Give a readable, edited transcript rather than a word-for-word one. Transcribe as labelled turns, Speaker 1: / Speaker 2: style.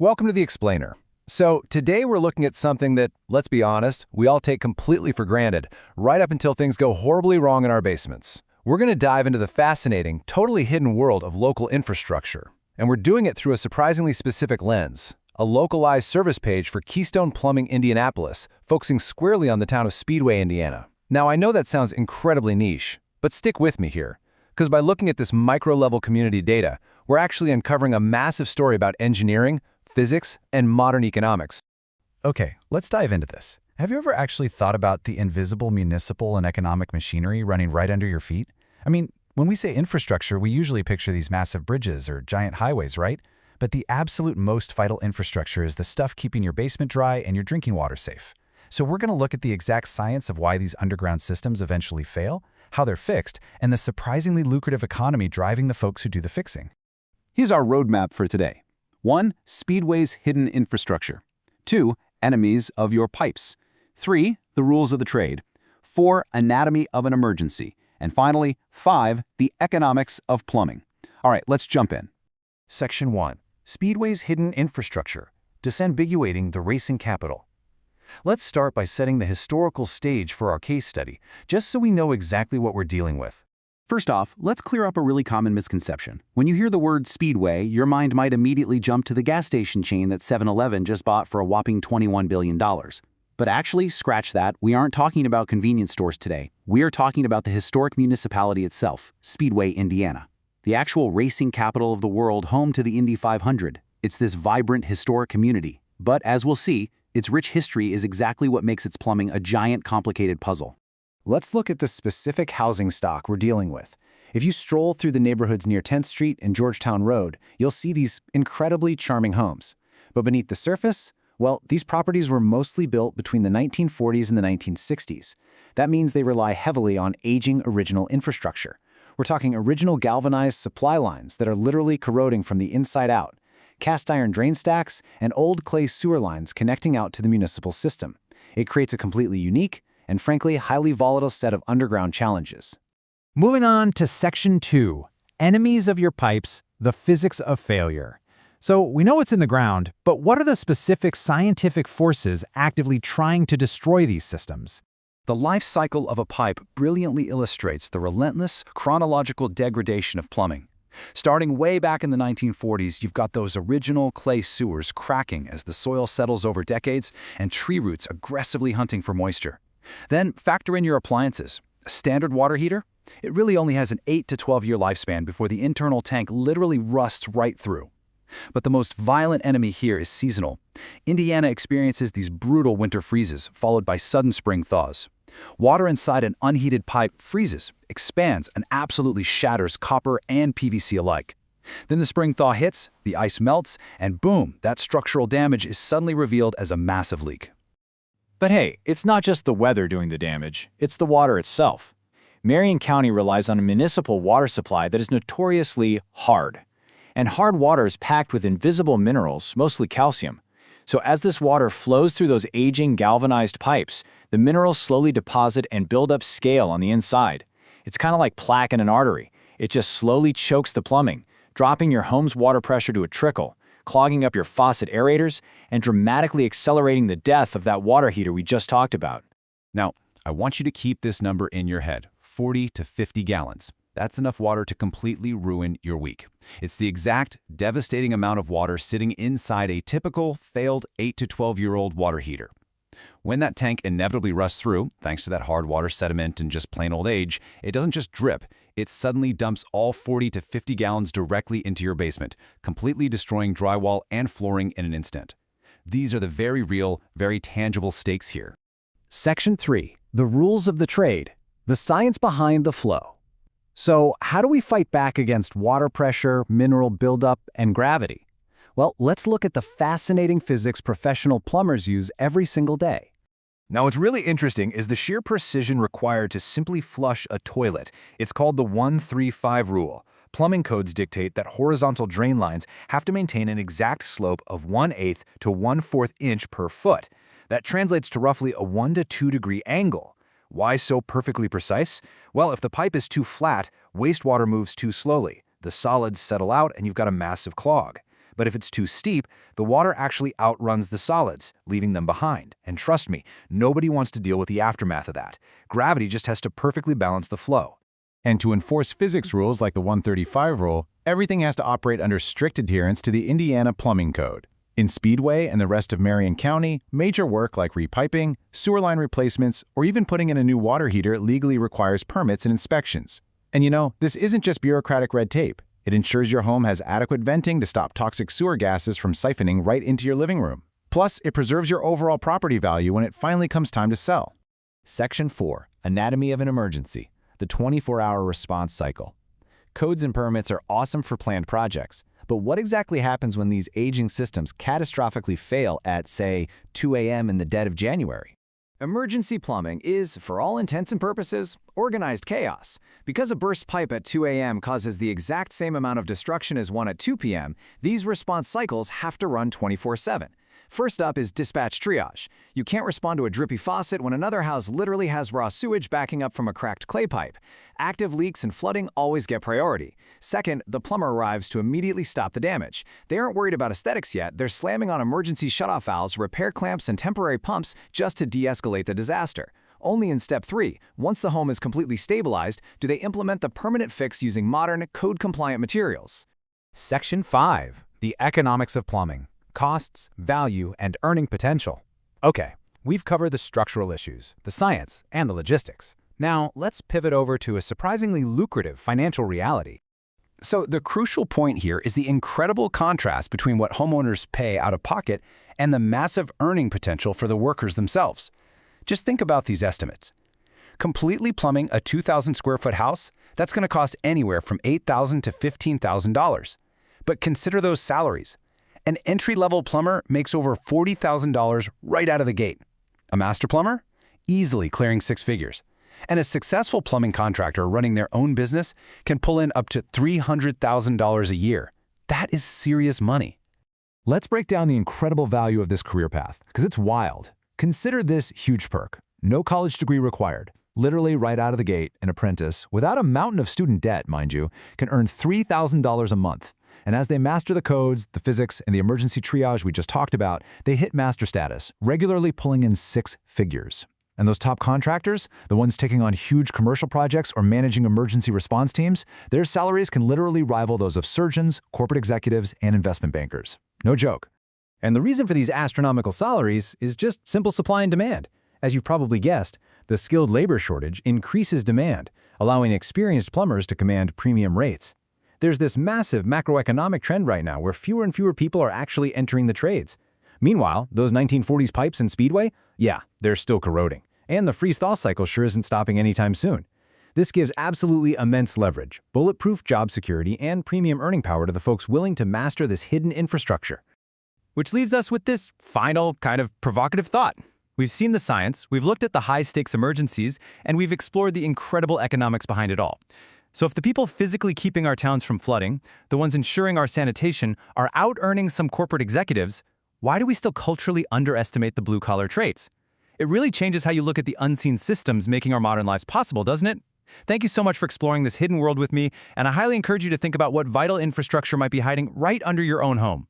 Speaker 1: Welcome to The Explainer. So today we're looking at something that, let's be honest, we all take completely for granted, right up until things go horribly wrong in our basements. We're going to dive into the fascinating, totally hidden world of local infrastructure. And we're doing it through a surprisingly specific lens, a localized service page for Keystone Plumbing Indianapolis, focusing squarely on the town of Speedway, Indiana. Now, I know that sounds incredibly niche, but stick with me here, because by looking at this micro-level community data, we're actually uncovering a massive story about engineering, physics, and modern economics.
Speaker 2: Okay, let's dive into this. Have you ever actually thought about the invisible municipal and economic machinery running right under your feet? I mean, when we say infrastructure, we usually picture these massive bridges or giant highways, right? But the absolute most vital infrastructure is the stuff keeping your basement dry and your drinking water safe. So we're going to look at the exact science of why these underground systems eventually fail, how they're fixed, and the surprisingly lucrative economy driving the folks who do the fixing.
Speaker 3: Here's our roadmap for today. 1. Speedway's hidden infrastructure. 2. Enemies of your pipes. 3. The rules of the trade. 4. Anatomy of an emergency. And finally, 5. The economics of plumbing. All right, let's jump in.
Speaker 2: Section 1. Speedway's hidden infrastructure, disambiguating the racing capital. Let's start by setting the historical stage for our case study, just so we know exactly what we're dealing with.
Speaker 3: First off, let's clear up a really common misconception. When you hear the word Speedway, your mind might immediately jump to the gas station chain that 7-Eleven just bought for a whopping $21 billion. But actually, scratch that, we aren't talking about convenience stores today. We are talking about the historic municipality itself, Speedway, Indiana. The actual racing capital of the world, home to the Indy 500. It's this vibrant, historic community. But as we'll see, its rich history is exactly what makes its plumbing a giant, complicated puzzle.
Speaker 1: Let's look at the specific housing stock we're dealing with. If you stroll through the neighborhoods near 10th Street and Georgetown Road, you'll see these incredibly charming homes. But beneath the surface, well, these properties were mostly built between the 1940s and the 1960s. That means they rely heavily on aging original infrastructure. We're talking original galvanized supply lines that are literally corroding from the inside out, cast iron drain stacks, and old clay sewer lines connecting out to the municipal system. It creates a completely unique, and frankly, highly volatile set of underground challenges.
Speaker 2: Moving on to Section 2, Enemies of your pipes, the physics of failure. So we know it's in the ground, but what are the specific scientific forces actively trying to destroy these systems?
Speaker 3: The life cycle of a pipe brilliantly illustrates the relentless, chronological degradation of plumbing. Starting way back in the 1940s, you've got those original clay sewers cracking as the soil settles over decades and tree roots aggressively hunting for moisture. Then factor in your appliances. A standard water heater? It really only has an 8 to 12-year lifespan before the internal tank literally rusts right through. But the most violent enemy here is seasonal. Indiana experiences these brutal winter freezes, followed by sudden spring thaws. Water inside an unheated pipe freezes, expands, and absolutely shatters copper and PVC alike. Then the spring thaw hits, the ice melts, and boom, that structural damage is suddenly revealed as a massive leak.
Speaker 4: But hey, it's not just the weather doing the damage, it's the water itself. Marion County relies on a municipal water supply that is notoriously hard. And hard water is packed with invisible minerals, mostly calcium. So as this water flows through those aging galvanized pipes, the minerals slowly deposit and build up scale on the inside. It's kind of like plaque in an artery. It just slowly chokes the plumbing, dropping your home's water pressure to a trickle, clogging up your faucet aerators, and dramatically accelerating the death of that water heater we just talked about.
Speaker 1: Now, I want you to keep this number in your head, 40 to 50 gallons. That's enough water to completely ruin your week. It's the exact devastating amount of water sitting inside a typical failed 8 to 12-year-old water heater. When that tank inevitably rusts through, thanks to that hard water sediment and just plain old age, it doesn't just drip, it suddenly dumps all 40 to 50 gallons directly into your basement, completely destroying drywall and flooring in an instant. These are the very real, very tangible stakes here.
Speaker 2: Section 3, the rules of the trade, the science behind the flow. So how do we fight back against water pressure, mineral buildup, and gravity? Well, let's look at the fascinating physics professional plumbers use every single day.
Speaker 1: Now, what's really interesting is the sheer precision required to simply flush a toilet. It's called the 1-3-5 rule. Plumbing codes dictate that horizontal drain lines have to maintain an exact slope of 1/8 to 1/4 inch per foot. That translates to roughly a 1 to 2 degree angle. Why so perfectly precise? Well, if the pipe is too flat, wastewater moves too slowly. The solids settle out and you've got a massive clog.
Speaker 3: But if it's too steep, the water actually outruns the solids, leaving them behind. And trust me, nobody wants to deal with the aftermath of that. Gravity just has to perfectly balance the flow.
Speaker 1: And to enforce physics rules like the 135 rule, everything has to operate under strict adherence to the Indiana Plumbing Code. In Speedway and the rest of Marion County, major work like repiping, sewer line replacements, or even putting in a new water heater legally requires permits and inspections. And you know, this isn't just bureaucratic red tape. It ensures your home has adequate venting to stop toxic sewer gases from siphoning right into your living room. Plus, it preserves your overall property value when it finally comes time to sell.
Speaker 4: Section 4. Anatomy of an emergency. The 24-hour response cycle. Codes and permits are awesome for planned projects, but what exactly happens when these aging systems catastrophically fail at, say, 2 a.m. in the dead of January? Emergency plumbing is, for all intents and purposes, organized chaos. Because a burst pipe at 2 a.m. causes the exact same amount of destruction as one at 2 p.m., these response cycles have to run 24/7. First up is dispatch triage. You can't respond to a drippy faucet when another house literally has raw sewage backing up from a cracked clay pipe. Active leaks and flooding always get priority. Second, the plumber arrives to immediately stop the damage. They aren't worried about aesthetics yet. They're slamming on emergency shutoff valves, repair clamps, and temporary pumps just to de-escalate the disaster. Only in step 3, once the home is completely stabilized, do they implement the permanent fix using modern, code-compliant materials.
Speaker 2: Section 5. The economics of plumbing. Costs, value, and earning potential. Okay, we've covered the structural issues, the science, and the logistics. Now, let's pivot over to a surprisingly lucrative financial reality.
Speaker 3: So the crucial point here is the incredible contrast between what homeowners pay out of pocket and the massive earning potential for the workers themselves. Just think about these estimates. Completely plumbing a 2,000 square foot house, that's going to cost anywhere from $8,000 to $15,000. But consider those salaries. An entry-level plumber makes over $40,000 right out of the gate. A master plumber? Easily clearing 6 figures. And a successful plumbing contractor running their own business can pull in up to $300,000 a year. That is serious money.
Speaker 2: Let's break down the incredible value of this career path, because it's wild. Consider this huge perk. No college degree required. Literally right out of the gate, an apprentice, without a mountain of student debt, mind you, can earn $3,000 a month. And as they master the codes, the physics, and the emergency triage we just talked about, they hit master status, regularly pulling in 6 figures. And those top contractors, the ones taking on huge commercial projects or managing emergency response teams, their salaries can literally rival those of surgeons, corporate executives, and investment bankers. No joke.
Speaker 4: And the reason for these astronomical salaries is just simple supply and demand. As you've probably guessed, the skilled labor shortage increases demand, allowing experienced plumbers to command premium rates. There's this massive macroeconomic trend right now where fewer and fewer people are actually entering the trades. Meanwhile, those 1940s pipes in Speedway, yeah, they're still corroding. And the freeze-thaw cycle sure isn't stopping anytime soon. This gives absolutely immense leverage, bulletproof job security, and premium earning power to the folks willing to master this hidden infrastructure. Which leaves us with this final, kind of provocative thought. We've seen the science, we've looked at the high-stakes emergencies, and we've explored the incredible economics behind it all. So if the people physically keeping our towns from flooding, the ones ensuring our sanitation, are out-earning some corporate executives, why do we still culturally underestimate the blue-collar trades? It really changes how you look at the unseen systems making our modern lives possible, doesn't it? Thank you so much for exploring this hidden world with me, and I highly encourage you to think about what vital infrastructure might be hiding right under your own home.